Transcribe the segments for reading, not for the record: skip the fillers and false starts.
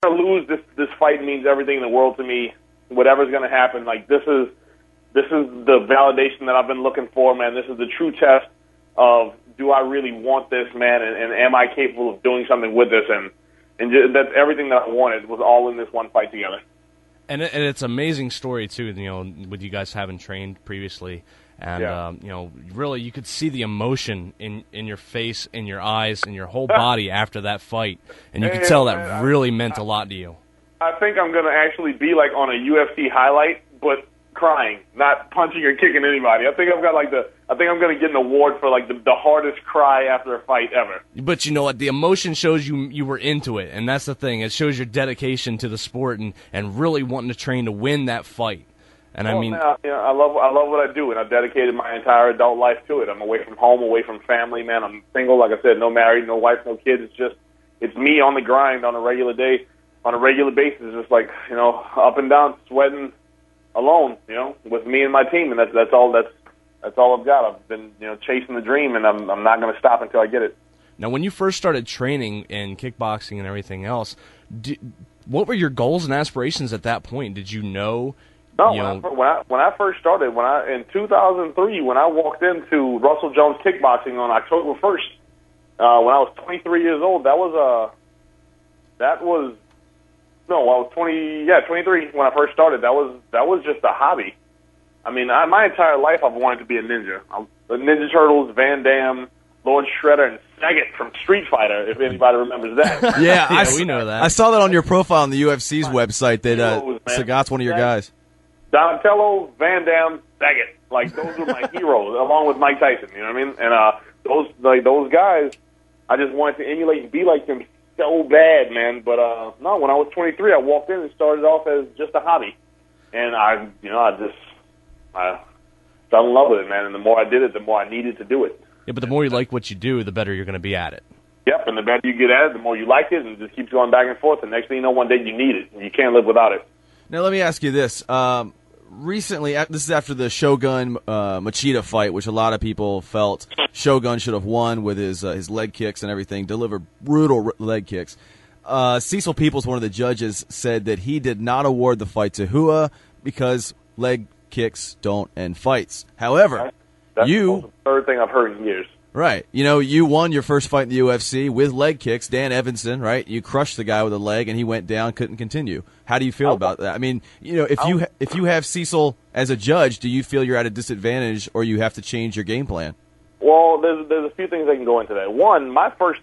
to lose, this fight means everything in the world to me. Whatever's going to happen, like this is the validation that I've been looking for, man. This is the true test of, do I really want this, man, and am I capable of doing something with this? And that's everything that I wanted was all in this one fight together. And it's an amazing story too, with you guys having trained previously, and really you could see the emotion in your face, in your eyes, in your whole body after that fight, and you could tell that really meant a lot to you. I think I'm going to actually be like on a UFC highlight, but crying, not punching or kicking anybody. I think I'm going to get an award for like the hardest cry after a fight ever. But you know what? The emotion shows you were into it, and that's the thing. It shows your dedication to the sport and really wanting to train to win that fight. And I love what I do, and I've dedicated my entire adult life to it. I'm away from home, away from family, man. I'm single, like I said, no married, no wife, no kids. It's me on the grind on a regular day, on a regular basis, just like, up and down, sweating alone, with me and my team, and that's all I've got. I've been, chasing the dream, and I'm not going to stop until I get it. Now, when you first started training in kickboxing and everything else, what were your goals and aspirations at that point? Did you know? No, when I first started, in 2003, when I walked into Russell Jones Kickboxing on October 1st, when I was 23 years old, I was 23 when I first started. That was just a hobby. I mean, my entire life I've wanted to be a ninja. The Ninja Turtles, Van Damme, Lord Shredder, and Sagat from Street Fighter, if anybody remembers that. Yeah, we know that. I saw that on your profile on the UFC's website that Sagat's one of your guys. Donatello, Van Damme, Sagat. Like, those were my heroes, along with Mike Tyson, you know what I mean? And those guys, I just wanted to emulate and be like them so bad, man. But no, when I was 23, I walked in and started off as just a hobby, and I fell in love with it, man. And the more I did it, the more I needed to do it. Yeah, but the more you like what you do, the better you're going to be at it. Yep, and the better you get at it, the more you like it, and it just keeps going back and forth. And next thing you know, one day you need it, and you can't live without it. Now, let me ask you this. Recently, this is after the Shogun Machida fight, which a lot of people felt Shogun should have won with his leg kicks and everything, delivered brutal leg kicks. Cecil Peoples, one of the judges, said that he did not award the fight to Hua because leg kicks don't end fights. However, that's the third thing I've heard in years. Right. You won your first fight in the UFC with leg kicks. Dan Evanson, right? You crushed the guy with a leg, and he went down, couldn't continue. How do you feel about that? I mean, if you have Cecil as a judge, do you feel you're at a disadvantage, or you have to change your game plan? Well, there's a few things that can go into that. One, my first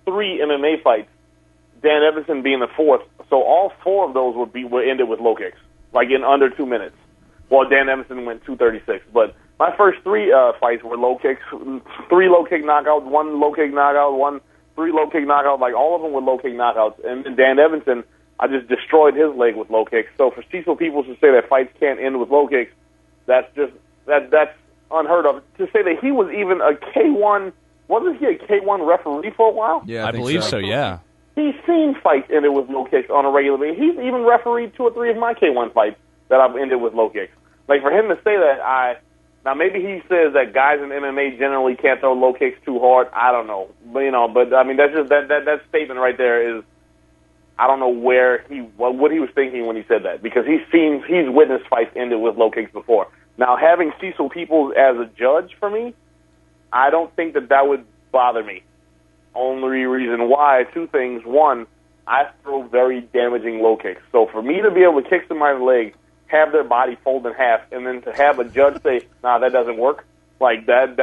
3 MMA fights, Dan Evanson being the 4th, so all 4 of those were ended with low kicks, like in under 2 minutes. Well, Dan Evanson went 2:36, but my first 3 fights were low kicks, 3 low kick knockouts, 1 low kick knockout, 3 low kick knockouts, like all of them were low kick knockouts. And then Dan Evanson, I just destroyed his leg with low kicks. So for Cecil Peoples to say that fights can't end with low kicks, that's unheard of. To say that he was even a K1, wasn't he a K1 referee for a while? Yeah, I believe so, yeah. He's seen fights ended with low kicks on a regular basis. He's even refereed 2 or 3 of my K1 fights that I've ended with low kicks. Like, for him to say that, now maybe he says that guys in MMA generally can't throw low kicks too hard. I don't know, but I mean that's just that statement right there is, I don't know what he was thinking when he said that, because he's witnessed fights ended with low kicks before. Now, having Cecil Peoples as a judge for me, I don't think that would bother me. Only reason why, 2 things. One, I throw very damaging low kicks, so for me to be able to kick somebody in the leg, have their body fold in half, and then to have a judge say, "Nah, that doesn't work," like that's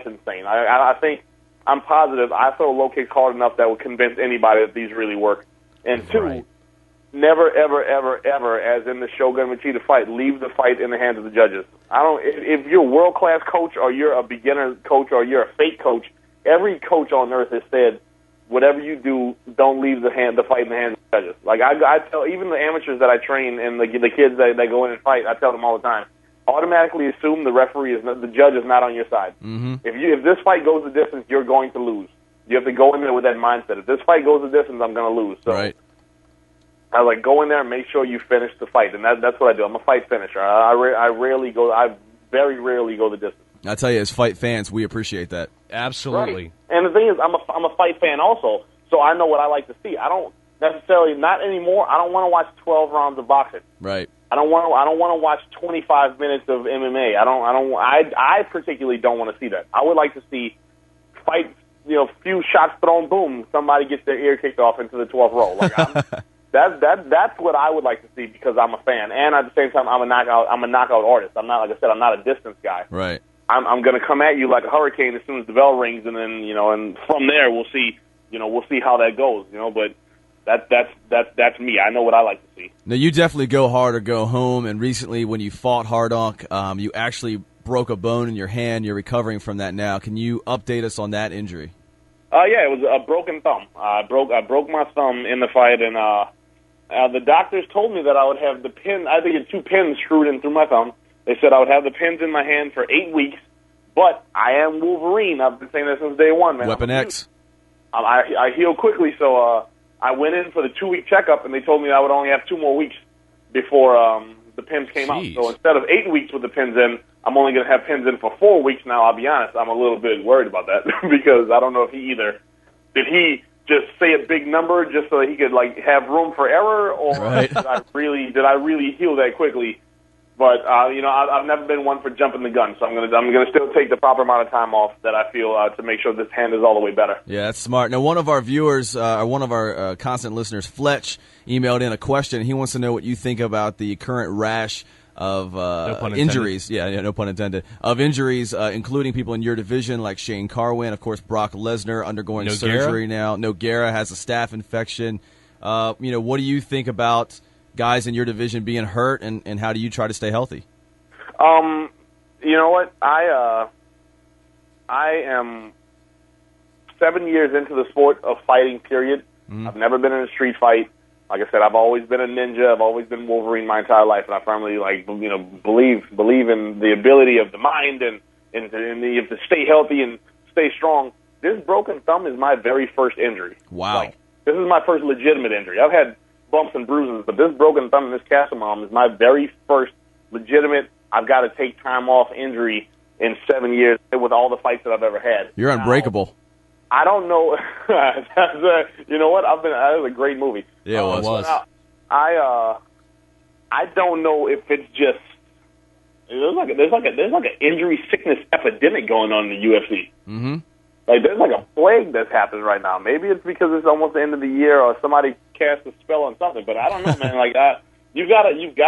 insane. I think, I'm positive I throw low kicks hard enough that would convince anybody that these really work. And 2, never, ever, ever, ever, as in the Shogun Machida fight, leave the fight in the hands of the judges. If you're a world class coach, or you're a beginner coach, or you're a fake coach, every coach on earth has said, whatever you do, don't leave the fight in the hands of the judges. Like, I tell even the amateurs that I train and the kids that go in and fight, I tell them all the time, automatically assume the judge is not on your side. Mm-hmm. If this fight goes the distance, you're going to lose. You have to go in there with that mindset. If this fight goes the distance, I'm going to lose. So right. I go in there and make sure you finish the fight, and that's what I do. I'm a fight finisher. I very rarely go the distance. I tell you, as fight fans, we appreciate that. Absolutely. Right. And the thing is, I'm a fight fan also. so I know what I like to see. I don't necessarily, not anymore. I don't want to watch 12 rounds of boxing. Right. I don't want to watch 25 minutes of MMA. I particularly don't want to see that. I would like to see fights, few shots thrown, boom, somebody gets their ear kicked off into the 12th row. Like that's what I would like to see because I'm a fan, and at the same time I'm a knockout artist. I'm not, like I said, I'm not a distance guy. Right. I'm going to come at you like a hurricane as soon as the bell rings, and then and from there we'll see how that goes. But that's me. I know what I like to see. Now you definitely go hard or go home. And recently, when you fought Hardonk, you actually broke a bone in your hand. You're recovering from that now. Can you update us on that injury? Yeah, it was a broken thumb. I broke my thumb in the fight, and the doctors told me that I would have the pin. I think it's 2 pins screwed in through my thumb. They said I would have the pins in my hand for 8 weeks. But I am Wolverine. I've been saying that since day one, man. Weapon X. I heal quickly, so I went in for the 2-week checkup, and they told me I would only have 2 more weeks before the pins came out. So instead of 8 weeks with the pins in, I'm only going to have pins in for 4 weeks now. I'll be honest, I'm a little bit worried about that because I don't know if did he just say a big number just so that he could have room for error, or right. did I really heal that quickly? But I've never been one for jumping the gun, so I'm gonna still take the proper amount of time off that I feel to make sure this hand is all the way better. Yeah, that's smart. Now, one of our viewers, one of our constant listeners, Fletch, emailed in a question. He wants to know what you think about the current rash of injuries. Yeah, no pun intended. Of injuries, including people in your division like Shane Carwin, of course, Brock Lesnar undergoing surgery now. Nogueira has a staph infection. What do you think about guys in your division being hurt, and how do you try to stay healthy? You know what? I am 7 years into the sport of fighting, period. Mm-hmm. I've never been in a street fight. Like I said, I've always been a ninja. I've always been Wolverine my entire life, and I firmly believe in the ability of the mind and to stay healthy and stay strong. This broken thumb is my very first injury. Wow. This is my first legitimate injury. I've had bumps and bruises, but this broken thumb and this cast on my arm is my very first legitimate, I've got to take time off injury in 7 years with all the fights that I've ever had. You're unbreakable. I don't know. You know what? That was a great movie. Yeah, it was. I don't know if it's just there's like an injury sickness epidemic going on in the UFC. Mm-hmm. There's like a plague that's happening right now. Maybe it's because it's almost the end of the year, or somebody cast a spell on something. But I don't know, man. You've got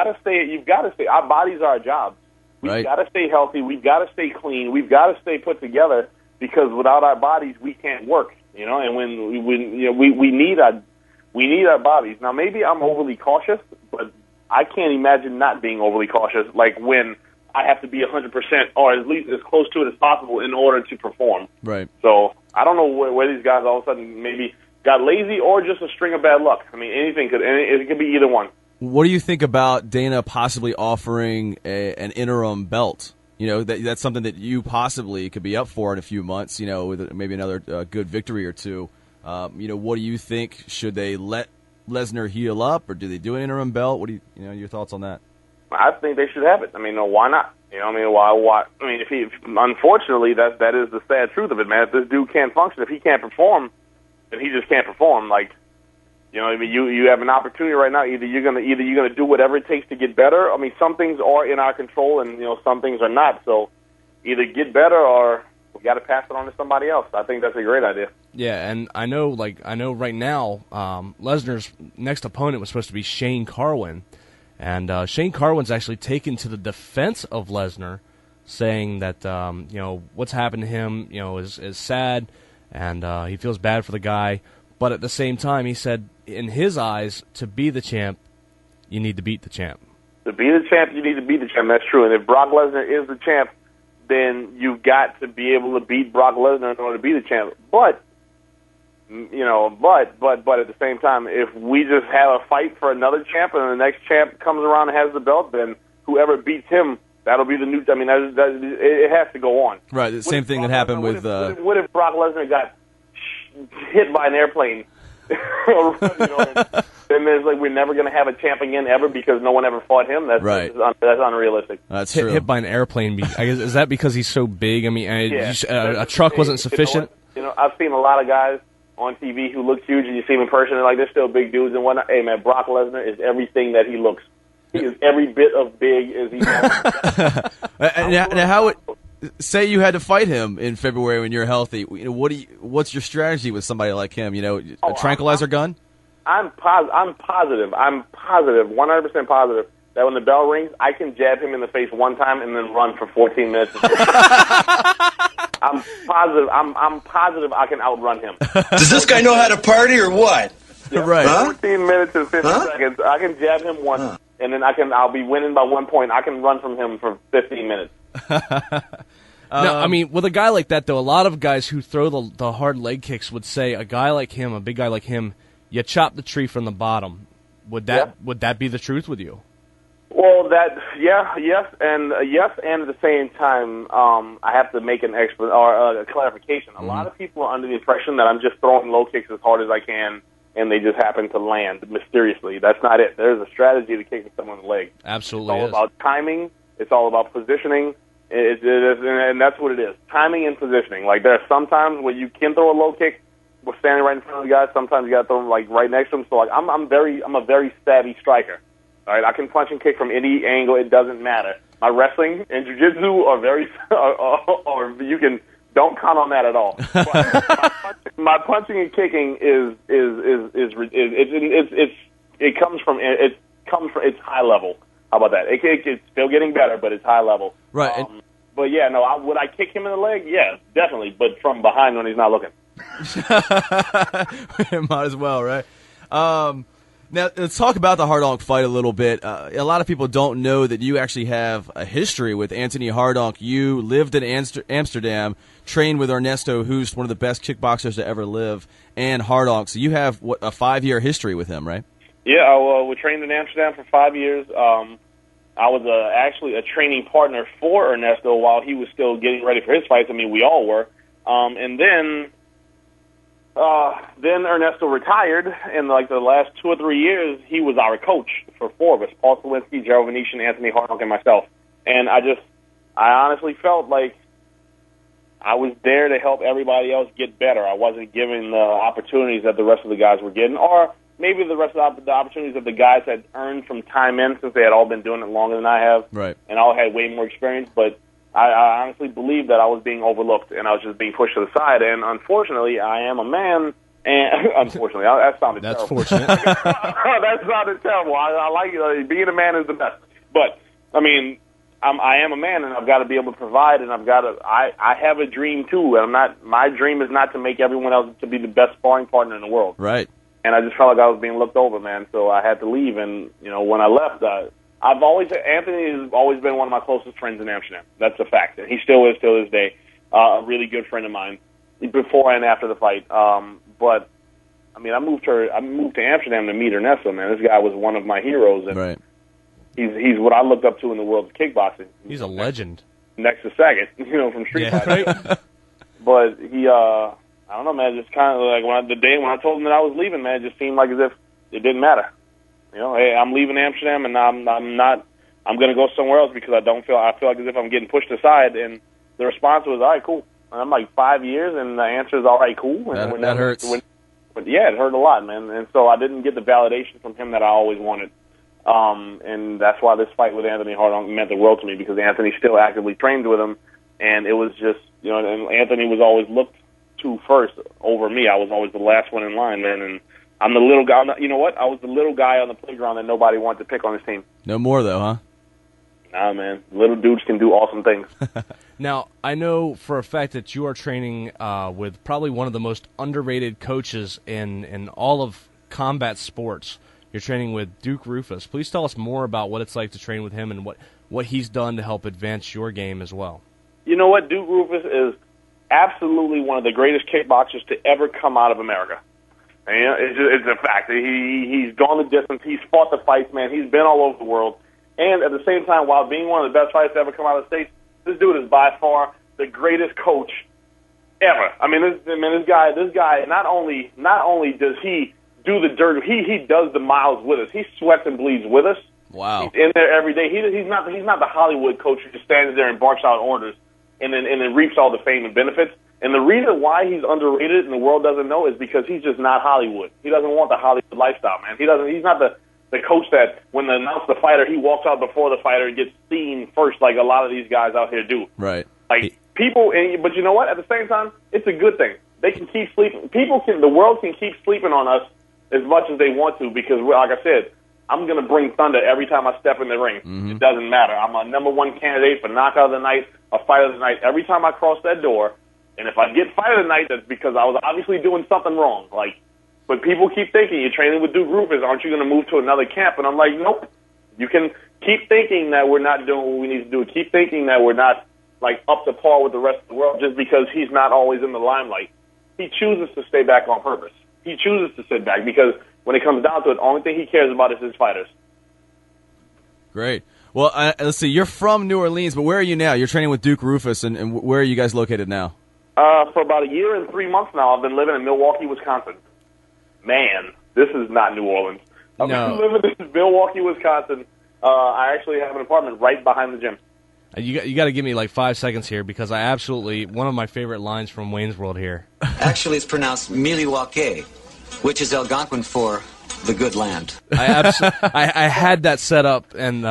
to stay. Our bodies are our jobs. We've got to stay healthy. We've got to stay clean. We've got to stay put together, because without our bodies, we can't work. And when we need our bodies. Now, maybe I'm overly cautious, but I can't imagine not being overly cautious. Like when I have to be 100%, or at least as close to it as possible, in order to perform. Right. So I don't know where these guys all of a sudden maybe got lazy, or just a string of bad luck. I mean, it could be either one. What do you think about Dana possibly offering an interim belt? That's something that you possibly could be up for in a few months, with maybe another good victory or two. What do you think? Should they let Lesnar heal up, or do they do an interim belt? What do your thoughts on that? I think they should have it. I mean, why not? Why? I mean, unfortunately, that is the sad truth of it, man. If this dude can't function, if he can't perform, then he just can't perform. You have an opportunity right now. Either you're gonna do whatever it takes to get better. I mean, some things are in our control, and some things are not. So either get better, or we got to pass it on to somebody else. I think that's a great idea. Yeah, and I know right now, Lesnar's next opponent was supposed to be Shane Carwin, and Shane Carwin's actually taken to the defense of Lesnar, saying that what's happened to him is sad, and he feels bad for the guy. But at the same time, he said, in his eyes, to be the champ, you need to beat the champ. To be the champ, you need to beat the champ. That's true. And if Brock Lesnar is the champ, then you've got to be able to beat Brock Lesnar in order to be the champ. But at the same time, if we just have a fight for another champ, and the next champ comes around and has the belt, then whoever beats him, that'll be the new. I mean, it has to go on. Right. The same thing that happened with. What if Brock Lesnar got hit by an airplane? Then there's we're never going to have a champ again ever, because no one ever fought him. That's right. That's unrealistic. That's true. Hit by an airplane. I guess, is that because he's so big? I mean, a truck wasn't sufficient. I've seen a lot of guys on TV who looks huge, and you see him in person, and like they're still big dudes and whatnot. Hey, man, Brock Lesnar is everything that he looks. He is every bit of big as he is. Now, how would say you had to fight him in February when you're healthy? What's your strategy with somebody like him? A tranquilizer gun? I'm positive, 100% positive that when the bell rings, I can jab him in the face one time and then run for 14 minutes. I'm positive I can outrun him. Does this guy know how to party or what? Yeah, right. 14 minutes and 50 seconds. I can jab him once, and then I'll be winning by 1 point. I can run from him for 15 minutes. No, I mean, with a guy like that, though, a lot of guys who throw the hard leg kicks would say a guy like him, a big guy like him, you chop the tree from the bottom. Would that be the truth with you? Well, yes, and at the same time, I have to make a clarification. A lot of people are under the impression that I'm just throwing low kicks as hard as I can, and they just happen to land mysteriously. That's not it. There's a strategy to kicking someone in the leg. Absolutely, it's all about timing. It's all about positioning. It is, and that's what it is. Timing and positioning. Like there are some times where you can throw a low kick. We're standing right in front of the guy. Sometimes you got to throw him like right next to him. So like I'm a very savvy striker. All right, I can punch and kick from any angle. It doesn't matter. My wrestling and jiu-jitsu are very, or you can don't count on that at all. My punching and kicking it comes from it's high level. How about that? It's still getting better, but it's high level. Right. But yeah, no. Would I kick him in the leg? Yeah, definitely. But from behind when he's not looking. Might as well, right? Now, let's talk about the Hardonk fight a little bit. A lot of people don't know that you actually have a history with Anthony Hardonk. You lived in Amsterdam, trained with Ernesto, who's one of the best kickboxers to ever live, and Hardonk. So you have, a 5-year history with him, right? Yeah, we trained in Amsterdam for 5 years. I was actually a training partner for Ernesto while he was still getting ready for his fights. I mean, we all were. And then Ernesto retired, and like the last 2 or 3 years, he was our coach for 4 of us: Paul Slawinski, Gerald Venetian, Anthony Hardonk, and myself. And I honestly felt like I was there to help everybody else get better. I wasn't given the opportunities that the rest of the guys were getting, or maybe the rest of the opportunities that the guys had earned from time in, since they had all been doing it longer than I have, right? And all had way more experience. But I honestly believe that I was being overlooked and I was just being pushed to the side. And unfortunately, I am a man. And unfortunately, that sounded terrible. That's fortunate. That sounded terrible. I like it. Being a man is the best. But I mean, I am a man, and I've got to be able to provide. And I have a dream too. And my dream is not to make everyone else to be the best sparring partner in the world. Right. And I just felt like I was being looked over, man. So I had to leave. And when I left, Anthony has always been one of my closest friends in Amsterdam. That's a fact, and he still is till this day. A really good friend of mine, before and after the fight. But I mean, I moved to Amsterdam to meet Ernesto. Man, this guy was one of my heroes, and right. He's what I looked up to in the world of kickboxing. He's a legend. Next to Saget, from Street Fighter. Right? But he, I don't know, man. Just kind of like the day when I told him that I was leaving, man, it just seemed like as if it didn't matter. Hey, I'm leaving Amsterdam, and I'm going to go somewhere else because I feel like as if I'm getting pushed aside. And the response was, all right, cool. And I'm like, 5 years, and the answer is, all right, cool. And that hurts. Yeah, it hurt a lot, man. And so I didn't get the validation from him that I always wanted. And that's why this fight with Anthony Hardonk meant the world to me, because Anthony still actively trained with him, and it was just, and Anthony was always looked to first over me. I was always the last one in line, man, and I'm the little guy. You know what? I was the little guy on the playground that nobody wanted to pick on his team. No more, though, huh? Nah, man. Little dudes can do awesome things. Now, I know for a fact that you are training with probably one of the most underrated coaches in all of combat sports. You're training with Duke Roufus. Please tell us more about what it's like to train with him and what he's done to help advance your game as well. You know what? Duke Roufus is absolutely one of the greatest kickboxers to ever come out of America. And it's a fact. He's gone the distance. He's fought the fights, man. He's been all over the world. And at the same time, while being one of the best fighters to ever come out of the States, this dude is by far the greatest coach ever. I mean, this guy. Not only does he do the dirt, he does the miles with us. He sweats and bleeds with us. Wow. He's in there every day. He's not the Hollywood coach who just stands there and barks out orders and then reaps all the fame and benefits. And the reason why he's underrated and the world doesn't know is because he's just not Hollywood. He doesn't want the Hollywood lifestyle, man. He's not the coach that when they announce the fighter, he walks out before the fighter and gets seen first like a lot of these guys out here do. Right. Like people, but you know what? At the same time, it's a good thing. They can keep sleeping. The world can keep sleeping on us as much as they want to because, like I said, I'm going to bring thunder every time I step in the ring. Mm-hmm. It doesn't matter. I'm a #1 candidate for knockout of the night, a fight of the night. Every time I cross that door, and if I get fight of the night, that's because I was obviously doing something wrong. But people keep thinking, you're training with Duke Roufus, aren't you going to move to another camp? And I'm like, nope. You can keep thinking that we're not doing what we need to do. Keep thinking that we're not up to par with the rest of the world just because he's not always in the limelight. He chooses to stay back on purpose. He chooses to sit back because when it comes down to it, the only thing he cares about is his fighters. Great. Well, let's see. You're from New Orleans, but where are you now? You're training with Duke Roufus, and where are you guys located now? For about a year and 3 months now, I've been living in Milwaukee, Wisconsin. Man, this is not New Orleans. I've been living in Milwaukee, Wisconsin. I actually have an apartment right behind the gym. You got to give me 5 seconds here because I absolutely one of my favorite lines from Wayne's World here. Actually, it's pronounced Milwaukee, which is Algonquin for the good land. I had that set up, and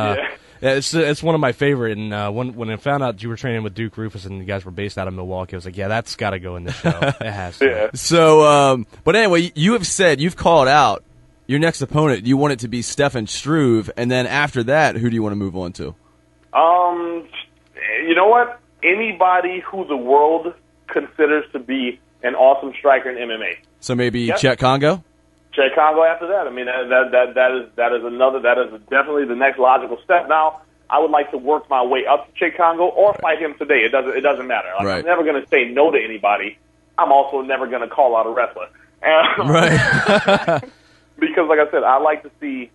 it's one of my favorite. And when I found out you were training with Duke Roufus and you guys were based out of Milwaukee, I was like, yeah, that's got to go in this show. It has to. Yeah. So, but anyway, you've called out your next opponent. You want it to be Stefan Struve, and then after that, who do you want to move on to? You know what? Anybody who the world considers to be an awesome striker in MMA. So maybe Cheick Kongo? Cheick Kongo after that. I mean, that is definitely the next logical step. Now, I would like to work my way up to Cheick Kongo or fight him today. It doesn't matter. Right. I'm never going to say no to anybody. I'm also never going to call out a wrestler. Right. Because, like I said, I like to see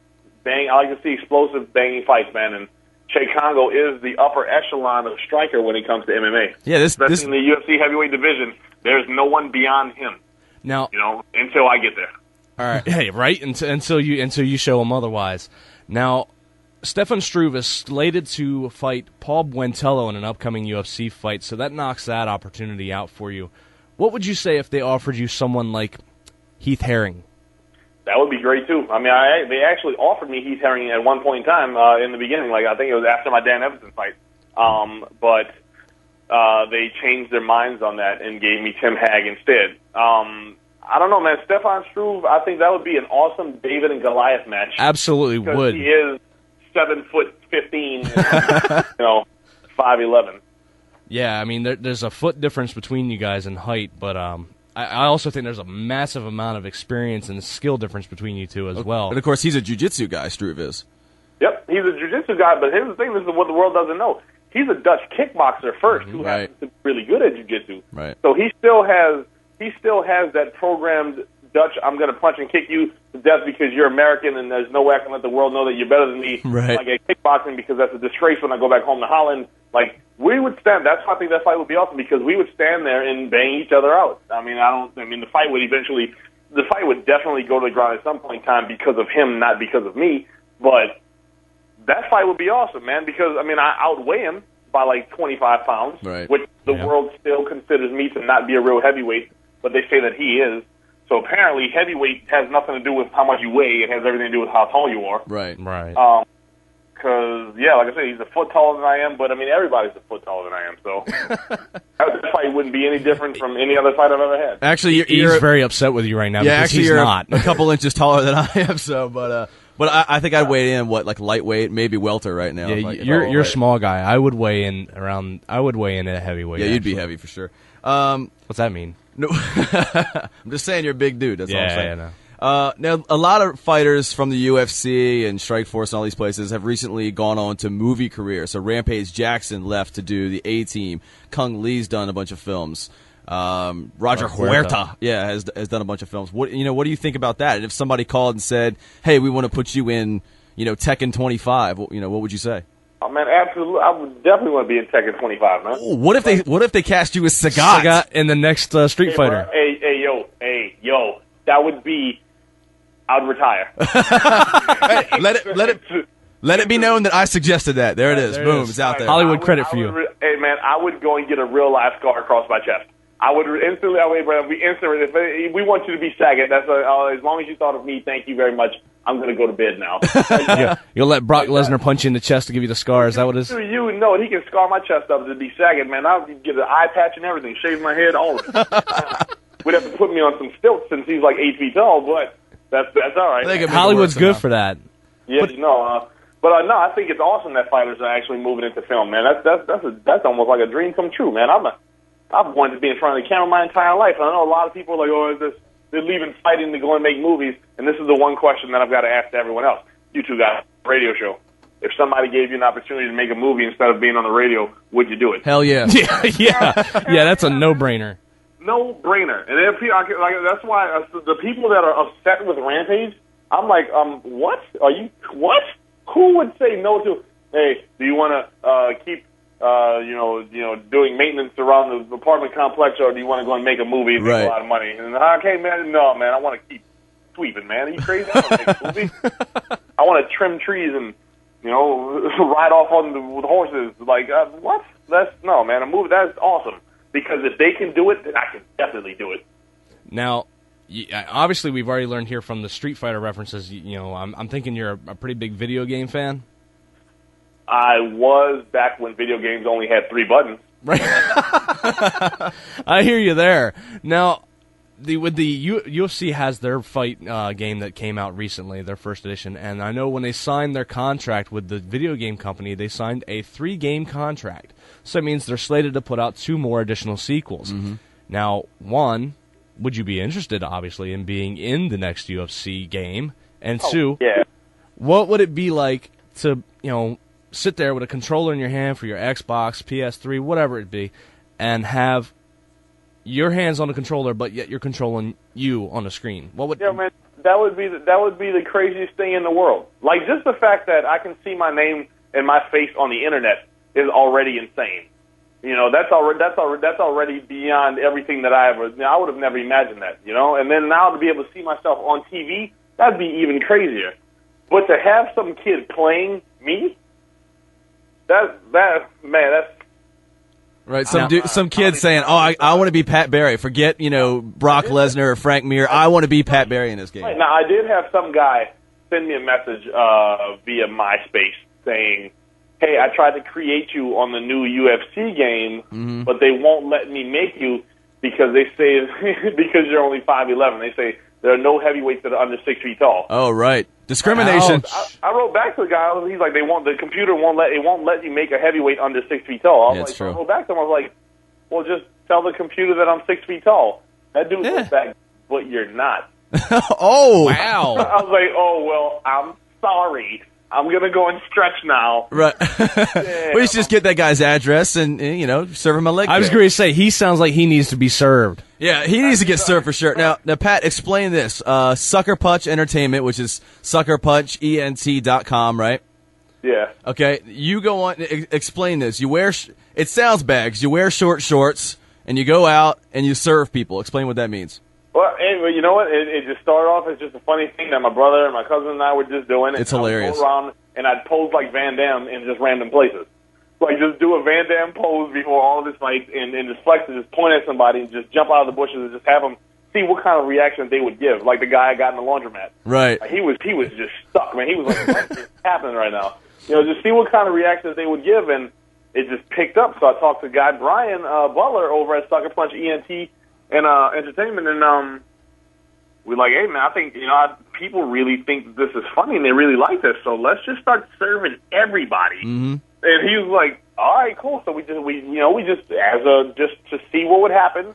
explosive, banging fights, man. And Cheick Kongo is the upper echelon of striker when it comes to MMA. Yeah, especially in the UFC heavyweight division, there's no one beyond him. Now, until I get there. All right, hey, right until you show him otherwise. Now, Stefan Struve is slated to fight Paul Buentello in an upcoming UFC fight, so that knocks that opportunity out for you. What would you say if they offered you someone like Heath Herring? That would be great, too. I mean, they actually offered me Heath Herring at one point in time in the beginning. I think it was after my Dan Everson fight. But they changed their minds on that and gave me Tim Hagg instead. I don't know, man. Stefan Struve, I think that would be an awesome David and Goliath match. Absolutely would. He is 7'15", 5'11". Yeah, I mean, there's a foot difference between you guys in height, but I also think there's a massive amount of experience and skill difference between you two as well. And, of course, he's a jiu-jitsu guy, Struve is. Yep, he's a jiu-jitsu guy, but here's the thing, this is what the world doesn't know. He's a Dutch kickboxer first who happens to be really good at jiu-jitsu. Right. So he still has that programmed Dutch, I'm going to punch and kick you to death because you're American and there's no way I can let the world know that you're better than me. Right. Like at kickboxing because that's a disgrace when I go back home to Holland. We would stand, that's why I think that fight would be awesome because we would stand there and bang each other out. The fight would definitely go to the ground at some point in time because of him, not because of me. But that fight would be awesome, man, because, I outweigh him by 25 pounds, which the world still considers me to not be a real heavyweight, but they say that he is. So apparently heavyweight has nothing to do with how much you weigh. It has everything to do with how tall you are. Right. Because, like I said, he's a foot taller than I am, but, everybody's a foot taller than I am. So that fight wouldn't be any different from any other fight I've ever had. Actually, he's very upset with you right now because he's not. A couple inches taller than I am, so, but I think I'd weigh in, lightweight, maybe welter right now. Yeah, you're a small guy. I would weigh in at heavyweight. Yeah, you'd be heavy for sure. What's that mean? No, I'm just saying you're a big dude. That's all I'm saying. Yeah, no. Now, a lot of fighters from the UFC and Strikeforce and all these places have recently gone on to movie careers. So Rampage Jackson left to do the A-Team. Kung Lee's done a bunch of films. Roger Huerta, has done a bunch of films. What do you think about that? And if somebody called and said, "Hey, we want to put you in, Tekken 25," what would you say? Oh man, absolutely! I would definitely want to be in Tekken 25, man. Ooh, what if they cast you as Sagat in the next Street Fighter? Hey, yo, that would be. I'd retire. Hey, let it be known that I suggested that. There it is. Boom, it's out there. Hollywood credit for you. Hey man, I would go and get a real life scar across my chest. I would instantly, if we want you to be Saget, that's as long as you thought of me, thank you very much. I'm going to go to bed now. You'll let Brock Lesnar punch you in the chest to give you the scar. Is that what it is? You know, he can scar my chest up to be Saget, man. I'll get an eye patch and everything, shave my head, all of it. We'd have to put me on some stilts since he's like 8 feet tall, but that's all right. Hollywood's good for that. Yeah, no, I think it's awesome that fighters are actually moving into film, man. That's almost like a dream come true, man. I've wanted to be in front of the camera my entire life. I know a lot of people are like, oh, they're leaving fighting to go and make movies, and this is the one question that I've got to ask to everyone else. You two got a radio show. If somebody gave you an opportunity to make a movie instead of being on the radio, would you do it? Hell yeah. Yeah, that's a no-brainer. No-brainer. And that's why the people that are upset with Rampage, I'm like, what? What? Who would say no to, hey, do you want to keep doing maintenance around the apartment complex, or do you want to go and make a movie and make a lot of money? And okay, man, no, man, I want to keep sweeping, man. Are you crazy? I want to make a movie. I want to trim trees and ride off on the horses. Like what? No, man. A movie that's awesome because if they can do it, then I can definitely do it. Now, obviously, we've already learned here from the Street Fighter references. I'm thinking you're a pretty big video game fan. I was back when video games only had 3 buttons. Right. I hear you there. Now, UFC has their fight game that came out recently, their first edition, and I know when they signed their contract with the video game company, they signed a 3-game contract. So it means they're slated to put out 2 more additional sequels. Mm-hmm. Now, 1, would you be interested, obviously, in being in the next UFC game? And 2, what would it be like to, sit there with a controller in your hand for your Xbox, PS3, whatever it be, and have your hands on the controller, but yet you're controlling you on the screen? What would? Yeah, man, that would be the craziest thing in the world. Like just the fact that I can see my name and my face on the internet is already insane. That's already beyond everything that I would have never imagined that. And then now to be able to see myself on TV, that'd be even crazier. But to have some kid playing me. That's right. Some kid saying, "Oh, I want to be Pat Barry." Forget Brock Lesnar or Frank Mir. I want to be Pat Barry in this game. Right. Now I did have some guy send me a message via MySpace saying, "Hey, I tried to create you on the new UFC game, but they won't let me make you because they say because you're only 5'11". They say there are no heavyweights that are under 6 feet tall." Oh, right. Discrimination. I wrote back to the guy. He's like, the computer won't let you make a heavyweight under 6 feet tall. I was true. I wrote back to him. I was like, well, just tell the computer that I'm 6 feet tall. That dude looks back, but you're not. Oh, wow. I was like, oh well, I'm sorry. I'm gonna go and stretch now. Right. We should just get that guy's address and serve him a leg. I was going to say he sounds like he needs to be served. Yeah, he needs to get served for sure. Now, Pat, explain this. Sucker Punch Entertainment, which is suckerpunchent.com, right? Yeah. Okay, you go on. Explain this. You wear. It sounds bags. You wear short shorts and you go out and you serve people. Explain what that means. Well, anyway, you know what? It just started off as just a funny thing that my brother and my cousin and I were just doing. It's hilarious. I'd go around and I'd pose like Van Damme in just random places. Like, just do a Van Damme pose before all of this fight and just flex and just point at somebody and just jump out of the bushes and just have them see what kind of reaction they would give. Like the guy I got in the laundromat. Right. Like, he was just stuck, man. He was like, what's happening right now? Just see what kind of reactions they would give, and it just picked up. So I talked to guy Brian Butler over at Sucker Punch ENT and Entertainment, and we're like, hey, man, I think, people really think this is funny and they really like this, so let's just start serving everybody. Mm-hmm. And he was like, all right, cool. So we just to see what would happen,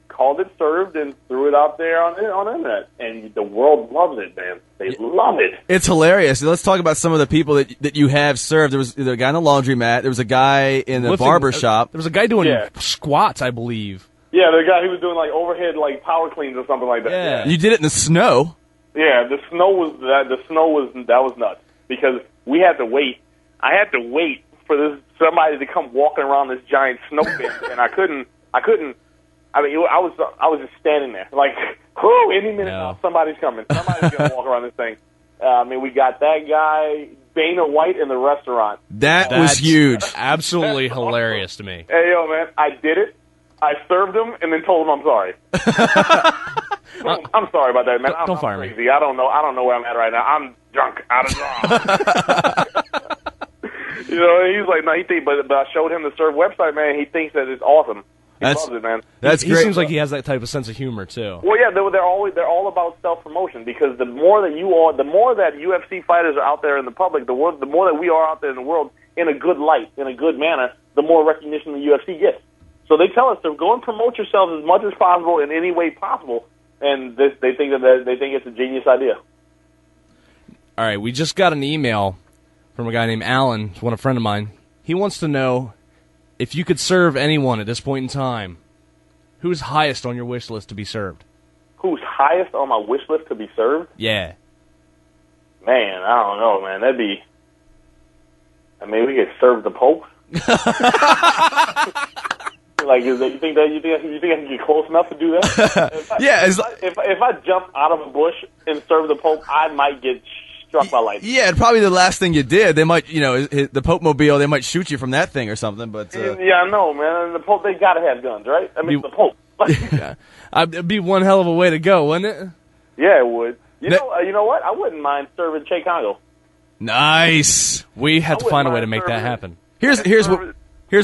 called it served and threw it out there on the internet. And the world loves it, man. They love it. It's hilarious. Let's talk about some of the people that you have served. There was a guy in the laundromat. There was a guy in the barber shop. There was a guy doing squats, I believe. Yeah, the guy who was doing like overhead like power cleans or something like that. Yeah. You did it in the snow. Yeah, the snow was nuts because we had to wait. I had to wait for somebody to come walking around this giant snow bin, and I couldn't. I mean, I was just standing there like, whoo! Any minute now, somebody's coming. Somebody's gonna walk around this thing. We got that guy Dana White in the restaurant. That was huge. Absolutely hilarious to me. Hey, yo, man, I did it. I served him and then told him I'm sorry. I'm sorry about that, man. Don't fire crazy. me. I don't know where I'm at right now. I'm drunk out of draw. You know, and he's like, no, but I showed him the Serve website, man. He thinks that it's awesome. He loves it, man. That's great. He seems like he has that type of sense of humor too. Well, yeah, they're all about self-promotion, because the more that UFC fighters are out there in the public, the more that we are out there in the world in a good light, in a good manner, the more recognition the UFC gets. So they tell us to go and promote yourselves as much as possible in any way possible, and they think it's a genius idea. All right, we just got an email from a guy named Alan, a friend of mine. He wants to know if you could serve anyone at this point in time, who's highest on your wish list to be served? Who's highest on my wish list to be served? Yeah. Man, I don't know, man. That'd be... I mean, we could serve the Pope. Like, you think I can get close enough to do that? If I jump out of a bush and serve the Pope, I might get struck by lightning. Yeah, and probably the last thing you did, they might, the Pope Mobile, they might shoot you from that thing or something. But yeah, I know, man. And the Pope, they gotta have guns, right? I mean, the Pope. Yeah. It'd be one hell of a way to go, wouldn't it? Yeah, it would. You know what? I wouldn't mind serving Cheick Kongo. Nice. We have to find a way to make that happen. Here's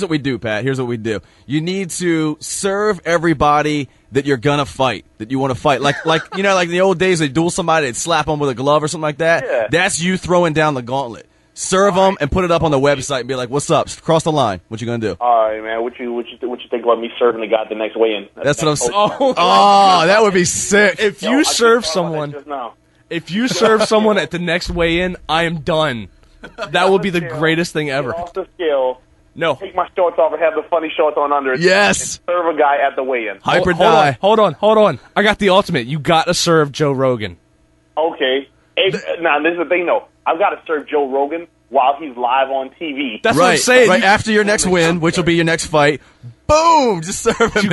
what we do, Pat. Here's what we do. You need to serve everybody that you're gonna fight, that you want to fight. Like in the old days, they duel somebody, they'd slap them with a glove or something like that. Yeah. That's you throwing down the gauntlet. Serve them and put it up on the website and be like, "What's up? Cross the line. What you gonna do?" All right, man. What you think about me serving the guy at the next weigh-in? That's what I'm saying. Oh, that would be sick. If you serve someone at the next weigh-in, I am done. That will be the greatest thing ever. Get off the scale. No. Take my shorts off and have the funny shorts on under it. Yes. And serve a guy at the weigh-in. Hybridize. Hold on. I got the ultimate. You got to serve Joe Rogan. Okay. Now, this is the thing, though. I've got to serve Joe Rogan while he's live on TV. That's what I'm saying. Right after your next win, which will be your next fight, boom, just serve him. You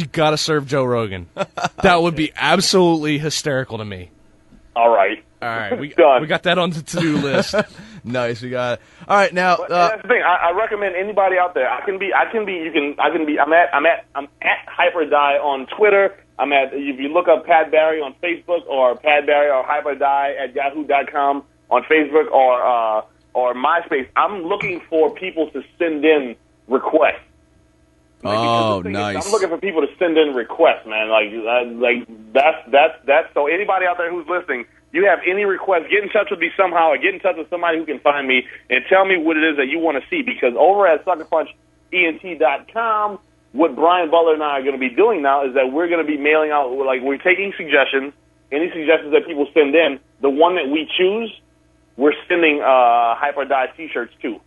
gotta serve Joe Rogan. That would be absolutely hysterical to me. All right. We Done. We got that on the to-do list. Nice, we got it. All right, now that's the thing. I recommend anybody out there. I'm at Hybridize on Twitter. If you look up Pat Barry on Facebook, or Pat Barry or Hybridize at yahoo.com on Facebook, or MySpace. I'm looking for people to send in requests. Nice. I'm looking for people to send in requests, man. That's so anybody out there who's listening, you have any requests, get in touch with me somehow, or get in touch with somebody who can find me and tell me what it is that you want to see. Because over at SuckerPunchENT.com, what Brian Butler and I are going to be doing now is that we're going to be mailing out, we're taking suggestions, any suggestions that people send in. The one that we choose, we're sending Hybridize T-shirts too.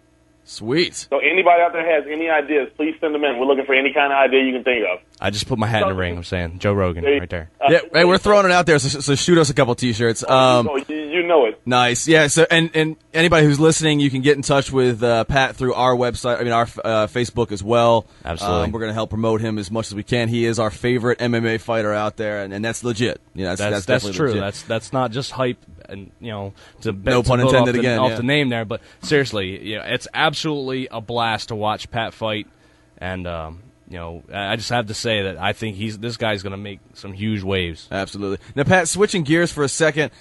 Sweet. So anybody out there has any ideas, please send them in. We're looking for any kind of idea you can think of. I just put my hat in the ring. I'm saying Joe Rogan right there. Hey, we're throwing it out there, so shoot us a couple T-shirts. You know it. Nice. Yeah. So and anybody who's listening, you can get in touch with Pat through our website. Our Facebook as well. Absolutely. We're going to help promote him as much as we can. He is our favorite MMA fighter out there, and that's legit. Yeah, that's true. Legit. That's not just hype, and no pun intended again. Off the name there, but seriously, it's absolutely a blast to watch Pat fight, and I just have to say that I think this guy's going to make some huge waves. Absolutely. Now, Pat, switching gears for a second,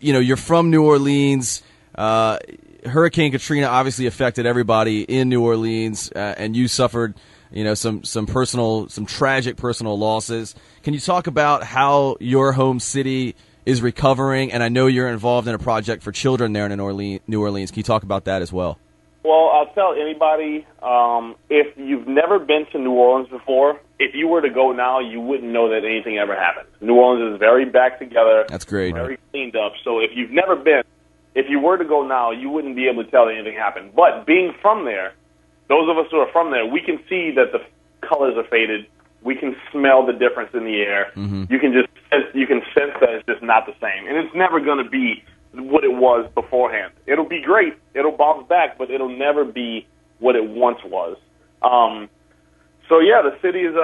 you're from New Orleans. Hurricane Katrina obviously affected everybody in New Orleans, and you suffered, some tragic personal losses. Can you talk about how your home city is recovering? And I know you're involved in a project for children there in New Orleans. Can you talk about that as well? Well, I'll tell anybody, if you've never been to New Orleans before, if you were to go now, you wouldn't know that anything ever happened. New Orleans is very back together. That's great. Very cleaned up. So if you've never been, if you were to go now, you wouldn't be able to tell that anything happened. But being from there, those of us who are from there, we can see that the colors are faded. We can smell the difference in the air. Mm-hmm. You can sense that it's just not the same. And it's never going to be what it was beforehand. It'll be great. It'll bounce back, but it'll never be what it once was. So yeah, the city is,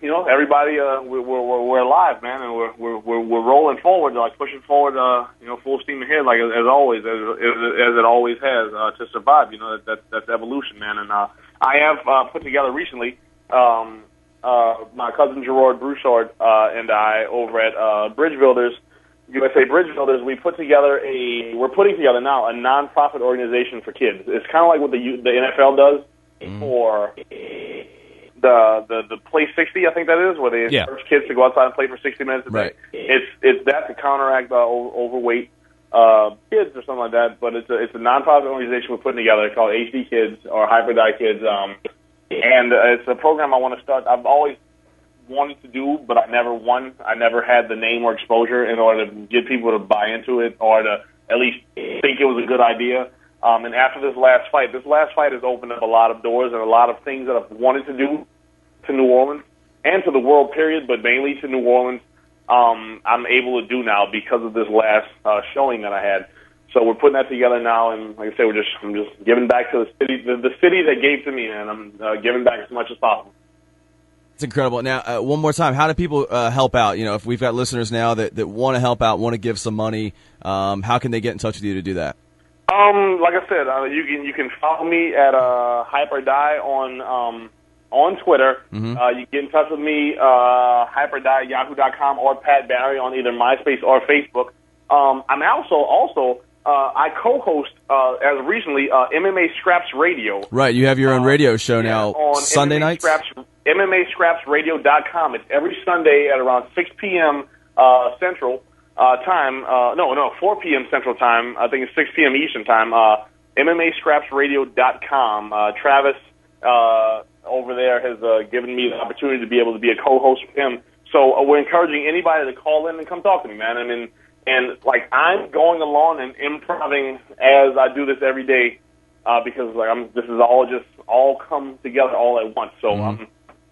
everybody, we're alive, man, and we're rolling forward, pushing forward, full steam ahead, as always, as it always has, to survive. That's evolution, man. And I have put together recently my cousin Gerard Broussard and I over at Bridge Builders, USA Bridge Builders, we're putting together now a nonprofit organization for kids. It's kind of like what the NFL does for the Play 60, I think that is, where they encourage kids to go outside and play for 60 minutes a day. Right. It's that to counteract overweight kids or something like that. But it's a nonprofit organization we're putting together called HD Kids or Hybridize Kids, and it's a program I want to start. I've always wanted to do, but I never had the name or exposure in order to get people to buy into it or to at least think it was a good idea. And after this last fight has opened up a lot of doors and a lot of things that I've wanted to do to New Orleans and to the world, period, but mainly to New Orleans. I'm able to do now because of this last showing that I had. So we're putting that together now, and like I say, I'm just giving back to the city that gave to me, and I'm giving back as much as possible. It's incredible. Now, one more time, how do people help out? You know, if we've got listeners now that want to help out, want to give some money, how can they get in touch with you to do that? Like I said, you can follow me at Hybridize on Twitter. You can get in touch with me, hybridize@yahoo.com or Pat Barry on either MySpace or Facebook. I'm also I co-host as recently MMA Scraps Radio. Right, you have your own radio show now on Sunday nights? MMAScrapsRadio.com. It's every Sunday at around 6 p.m. Central time. 4 p.m. Central time. I think it's 6 p.m. Eastern time. MMAScrapsRadio.com. Travis over there has given me the opportunity to be able to be a co-host with him. So we're encouraging anybody to call in and come talk to me, man. I mean, and like I'm going along and improvising as I do this every day because this is all come together all at once. So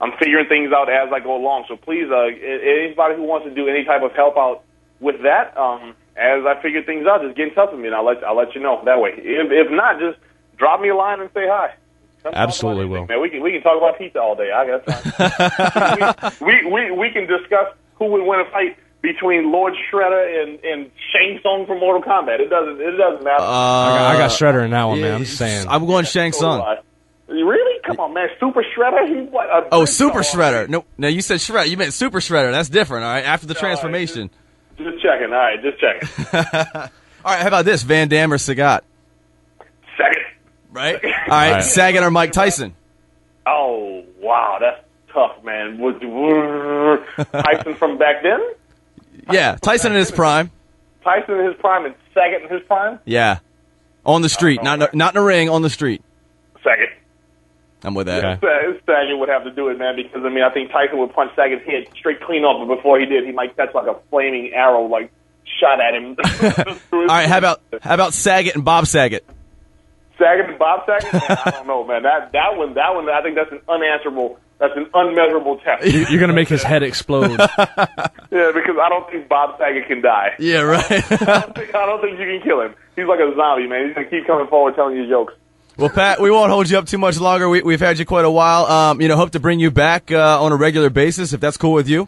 I'm figuring things out as I go along. So please, anybody who wants to do any type of help out with that, as I figure things out, just get in touch with me, and I'll let you know that way. If not, just drop me a line and say hi. Absolutely will. Man, we can talk about pizza all day. I got time. we can discuss who would win a fight between Lord Shredder and Shang Tsung from Mortal Kombat. It doesn't matter. I got Shredder in that one, man. I'm just saying. I'm going Shang Tsung. Really? Come on, man. Super Shredder? He's what? Super Shredder. No, you said Shredder. You meant Super Shredder. That's different, all right? After the transformation. Just checking. All right, just checking. All right, how about this? Van Damme or Sagat? Sagat. Right? All right, Sagat or Mike Tyson? Oh, wow. That's tough, man. Tyson from back then? Yeah, Tyson in his prime. Tyson in his prime and Sagat in his prime? Yeah. On the street, not in a ring, on the street. Sagat. I'm with that. Okay. Sagat would have to do it, man, because, I think Tyson would punch Sagat's head straight clean off, but before he did, he might catch like a flaming arrow, shot at him. All right, how about Sagat and Bob Saget? Saget and Bob Saget? Man, I don't know, man. That one, I think that's an unmeasurable test. You're going to make his head explode. Yeah, because I don't think Bob Saget can die. Yeah, right. I don't think you can kill him. He's like a zombie, man. He's going to keep coming forward telling you jokes. Well, Pat, we won't hold you up too much longer. We've had you quite a while. Hope to bring you back on a regular basis, if that's cool with you.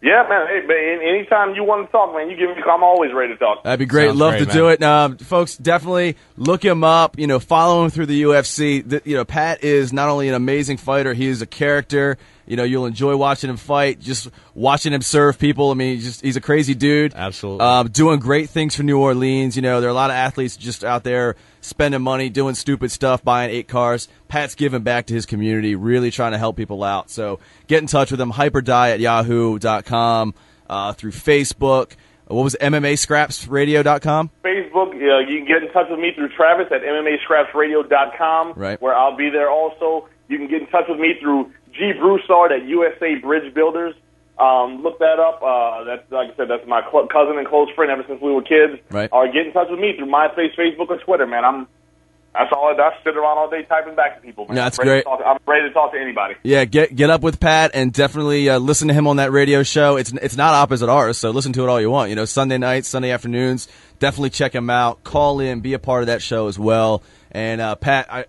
Yeah, man. Hey, anytime you want to talk, man, you give me a call. I'm always ready to talk. That'd be great. Sounds Love great, to do it. Folks, definitely look him up. Follow him through the UFC. Pat is not only an amazing fighter, he is a character. You'll enjoy watching him fight, just watching him serve people. He's a crazy dude. Absolutely. Doing great things for New Orleans. There are a lot of athletes just out there spending money, doing stupid stuff, buying 8 cars. Pat's giving back to his community, really trying to help people out. So get in touch with him, hybridize@yahoo.com, through Facebook. What was it, MMAScrapsRadio.com? Facebook, you can get in touch with me through Travis at MMAScrapsRadio.com, right, where I'll be there also. You can get in touch with me through G. Broussard at USA Bridge Builders. Look that up. That's, like I said, that's my cousin and close friend ever since we were kids. Right. Or get in touch with me through MySpace, Facebook, or Twitter, man. That's all. I sit around all day typing back to people, man. No, that's great. I'm ready to talk to anybody. Yeah, get up with Pat and definitely listen to him on that radio show. It's not opposite ours, so listen to it all you want. Sunday nights, Sunday afternoons. Definitely check him out. Call in, be a part of that show as well. And Pat,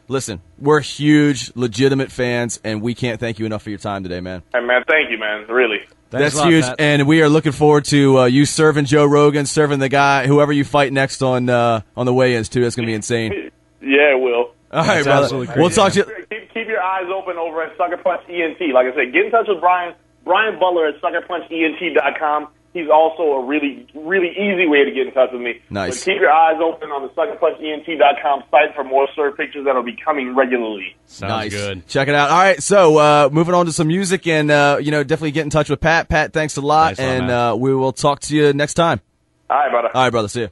listen, we're huge, legitimate fans, and we can't thank you enough for your time today, man. Hey, man, thank you, man. Really. Thanks That's huge, Pat. and we are looking forward to you serving Joe Rogan, serving the guy, whoever you fight next on the weigh-ins, too. That's going to be insane. Yeah, it will. All right, brother. We'll talk to you. Keep your your eyes open over at Sucker Punch ENT. Like I said, get in touch with Brian Butler at SuckerPunchENT.com. He's also a really, really easy way to get in touch with me. Nice. But keep your eyes open on the SuckerPunchENT.com site for more surf pictures that will be coming regularly. Sounds good. Check it out. All right, so moving on to some music, and definitely get in touch with Pat. Pat, thanks a lot, Nice one, and we will talk to you next time. All right, brother. All right, brother. See you.